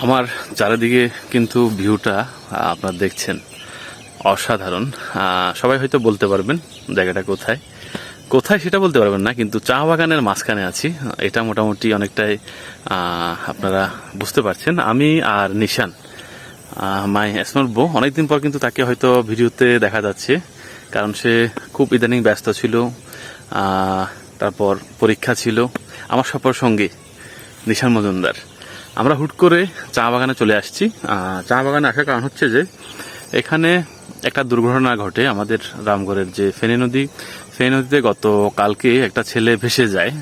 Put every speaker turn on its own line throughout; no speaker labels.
আমার চারিদিকে কিন্তু ভিউটা আপনারা দেখছেন অসাধারণ। সবাই হয়তো বলতে পারবেন জায়গাটা কোথায় কোথায় সেটা বলতে পারবেন না, কিন্তু চা বাগানের মাঝখানে আছি, এটা মোটামুটি অনেকটাই আপনারা বুঝতে পারছেন। আমি আর নিশান, মাই স্মল বো, অনেকদিন পর কিন্তু তাকে হয়তো ভিডিওতে দেখা যাচ্ছে, কারণ সে খুব ইদানিং ব্যস্ত ছিল। তারপর পরীক্ষা ছিল। আমার সফর সঙ্গী নিশান মজুমদার। আমরা হুট করে চা বাগানে চলে আসছি। চা বাগানে আসার কারণ হচ্ছে যে এখানে একটা দুর্ঘটনা ঘটে আমাদের রামগড়ের যে ফেনী নদী, ফেনী নদীতে গত কালকে একটা ছেলে ভেসে যায়।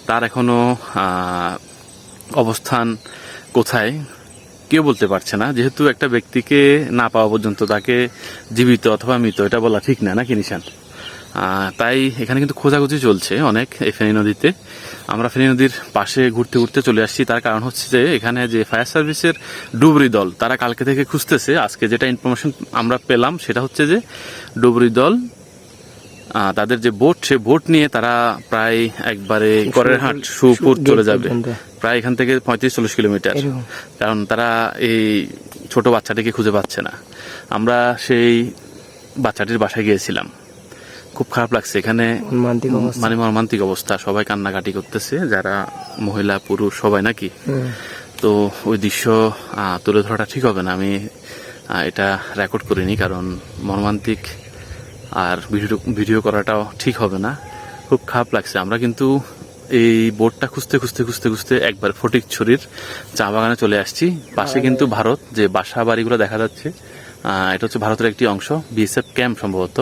তার এখনো অবস্থান কোথায় কেউ বলতে পারছে না, যেহেতু একটা ব্যক্তিকে না পাওয়া পর্যন্ত তাকে জীবিত অথবা মৃত এটা বলা ঠিক না, নাকি নিশান? তাই এখানে কিন্তু খোঁজাখুঁজি চলছে অনেক এই ফেনী নদীতে। আমরা ফেনী নদীর পাশে ঘুরতে ঘুরতে চলে আসছি, তার কারণ হচ্ছে যে এখানে যে ফায়ার সার্ভিসের ডুবুরি দল তারা কালকে থেকে খুঁজতেছে। আজকে যেটা ইনফরমেশন আমরা পেলাম সেটা হচ্ছে যে ডুবুরি দল তাদের যে বোট, সে বোট নিয়ে তারা প্রায় একবারে করেরহাট সুপুর চলে যাবে, প্রায় এখান থেকে 35-40 কিলোমিটার, কারণ তারা এই ছোট বাচ্চাটিকে খুঁজে পাচ্ছে না। আমরা সেই বাচ্চাটির বাসায় গিয়েছিলাম, খুব খারাপ লাগছে। এখানে মানে মর্মান্তিক অবস্থা, সবাই কান্নাকাটি করতেছে, যারা মহিলা পুরুষ সবাই, নাকি? তো ওই দৃশ্য তুলে ধরাটা ঠিক হবে না, আমি এটা রেকর্ড করিনি, কারণ মর্মান্তিক আর ভিডিও করাটাও ঠিক হবে না। খুব খারাপ লাগছে। আমরা কিন্তু এই বোটটা খুঁজতে খুঁজতে খুঁজতে খুঁজতে একবার ফটিকছড়ির চা বাগানে চলে আসছি। পাশে কিন্তু ভারত, যে বাসা বাড়িগুলো দেখা যাচ্ছে, এটা হচ্ছে ভারতের একটি অংশ, বিএসএফ ক্যাম্প সম্ভবত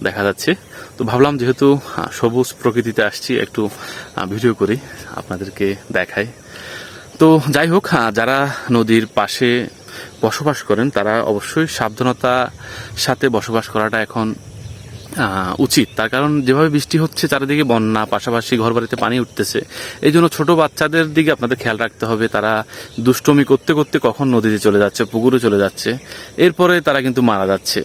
দেখা যাচ্ছে। তো ভাবলাম যেহেতু সবুজ প্রকৃতিতে আসছি, একটু ভিডিও করি, আপনাদেরকে দেখাই। তো যাই হোক, যারা নদীর পাশে বসবাস করেন তারা অবশ্যই সাবধানতার সাথে বসবাস করাটা এখন উচিত। তার কারণ যেভাবে বৃষ্টি হচ্ছে, চারিদিকে বন্যা, পাশাপাশি ঘর বাড়িতে পানি উঠতেছে, এই জন্য ছোট বাচ্চাদের দিকে আপনাদের খেয়াল রাখতে হবে। তারা দুষ্টমি করতে করতে কখন নদীতে চলে যাচ্ছে, পুকুরে চলে যাচ্ছে, এরপরে তারা কিন্তু মারা যাচ্ছে।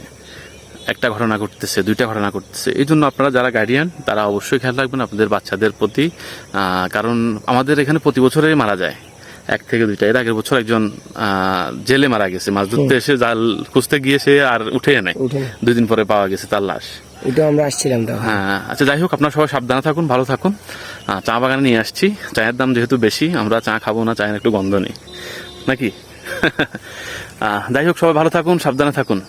একটা ঘটনা ঘটতেছে, দুইটা ঘটনা ঘটতেছে। এই জন্য আপনারা যারা গার্ডিয়ান তারা অবশ্যই খেয়াল রাখবেন আপনাদের বাচ্চাদের প্রতি, কারণ আমাদের এখানে প্রতি বছরেই মারা যায় 1 থেকে 2টা। এর আগের বছর একজন জেলে মারা গেছে, মাছ ধরতে এসে জাল খুঁজতে গিয়ে সে আর উঠে নেয়, 2 দিন পরে পাওয়া গেছে তার লাশ।
এটা আমরা আসছিলাম।
হ্যাঁ, আচ্ছা, যাই হোক, আপনারা সবাই সাবধানে থাকুন, ভালো থাকুন। চা বাগানে নিয়ে আসছি, চায়ের দাম যেহেতু বেশি, আমরা চা খাবো না, চায়ের একটু গন্ধ নেই, নাকি? যাই হোক, সবাই ভালো থাকুন, সাবধানে থাকুন।